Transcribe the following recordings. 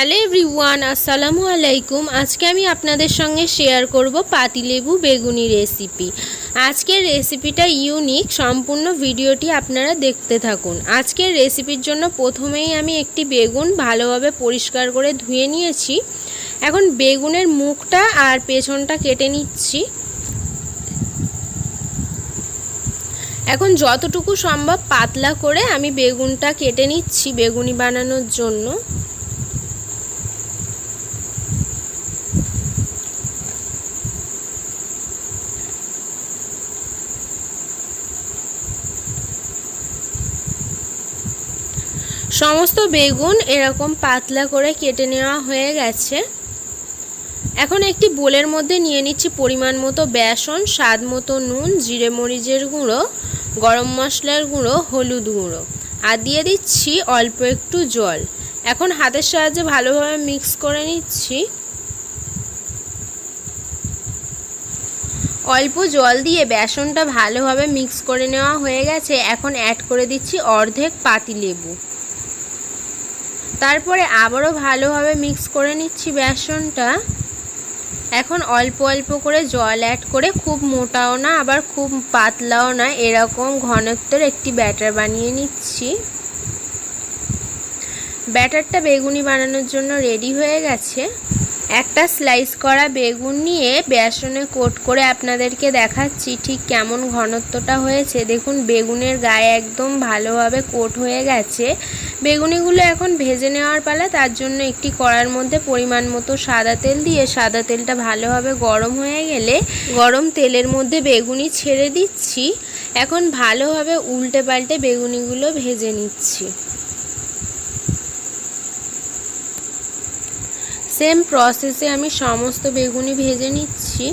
Hello everyone, আসসালামু আলাইকুম। আজকে আমি আপনাদের সঙ্গে শেয়ার করব পাতিলেবু বেগুনি রেসিপি। আজকের রেসিপিটা ইউনিক, সম্পূর্ণ ভিডিওটি আপনারা দেখতে থাকুন। আজকের রেসিপির জন্য প্রথমেই আমি একটি বেগুন ভালোভাবে পরিষ্কার করে ধুয়ে নিয়েছি। এখন বেগুনের মুখটা আর পেছনটা কেটে নিচ্ছি। এখন যতটুকু সম্ভব পাতলা করে আমি বেগুনটা কেটে নিচ্ছি বেগুনি বানানোর জন্য। সমস্ত বেগুন এরকম পাতলা করে কেটে নেওয়া হয়ে গেছে। এখন একটি বোলের মধ্যে নিয়ে নিচ্ছি পরিমাণ মতো বেসন, স্বাদ মতো নুন, জিরে মরিচের গুঁড়ো, গরম মশলার গুঁড়ো, হলুদ গুঁড়ো আর দিয়ে দিচ্ছি অল্প একটু জল। এখন হাতের সাহায্যে ভালোভাবে মিক্স করে নিচ্ছি। অল্প জল দিয়ে বেসনটা ভালোভাবে মিক্স করে নেওয়া হয়ে গেছে। এখন অ্যাড করে দিচ্ছি অর্ধেক পাতিলেবু। তারপরে আবারও ভালোভাবে মিক্স করে নিচ্ছি বেসনটা। এখন অল্প অল্প করে জল অ্যাড করে, খুব মোটাও না আবার খুব পাতলাও না, এরকম ঘনত্বের একটি ব্যাটার বানিয়ে নিচ্ছি। ব্যাটারটা বেগুনি বানানোর জন্য রেডি হয়ে গেছে। একটা স্লাইস করা বেগুন নিয়ে বেসনে কোট করে আপনাদেরকে দেখাচ্ছি ঠিক কেমন ঘনত্বটা হয়েছে। দেখুন বেগুনের গায়ে একদম ভালোভাবে কোট হয়ে গেছে। বেগুনিগুলো এখন ভেজে নেওয়ার পালা। তার জন্য একটি কড়ার মধ্যে পরিমাণ মতো সাদা তেল দিয়ে, সাদা তেলটা ভালোভাবে গরম হয়ে গেলে গরম তেলের মধ্যে বেগুনি ছেড়ে দিচ্ছি। এখন ভালোভাবে উল্টে পাল্টে বেগুনিগুলো ভেজে নিচ্ছি। সেম প্রসেসে আমি সমস্ত বেগুনি ভেজে নিচ্ছি।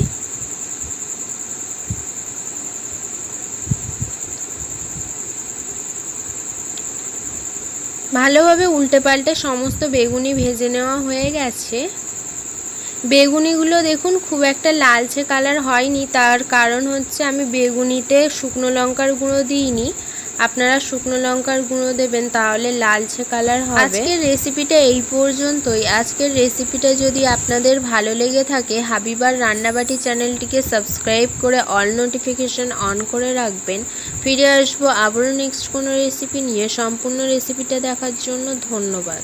ভালোভাবে উল্টে পাল্টে সমস্ত বেগুনি ভেজে নেওয়া হয়ে গেছে। বেগুনিগুলো দেখুন খুব একটা লালচে কালার হয়নি, তার কারণ হচ্ছে আমি বেগুনিতে শুকনো লঙ্কার গুঁড়ো দিইনি। আপনারা শুকনো লঙ্কার গুঁড়ো দেবেন, তাহলে লালচে কালার হবে। আজকের রেসিপিটা এই পর্যন্তই। আজকের রেসিপিটা যদি আপনাদের ভালো লেগে থাকে, হাবিবার রান্নাবাটি চ্যানেলটিকে সাবস্ক্রাইব করে অল নোটিফিকেশন অন করে রাখবেন। ফিরে আসবো আবারও নেক্সট কোনো রেসিপি নিয়ে। সম্পূর্ণ রেসিপিটা দেখার জন্য ধন্যবাদ।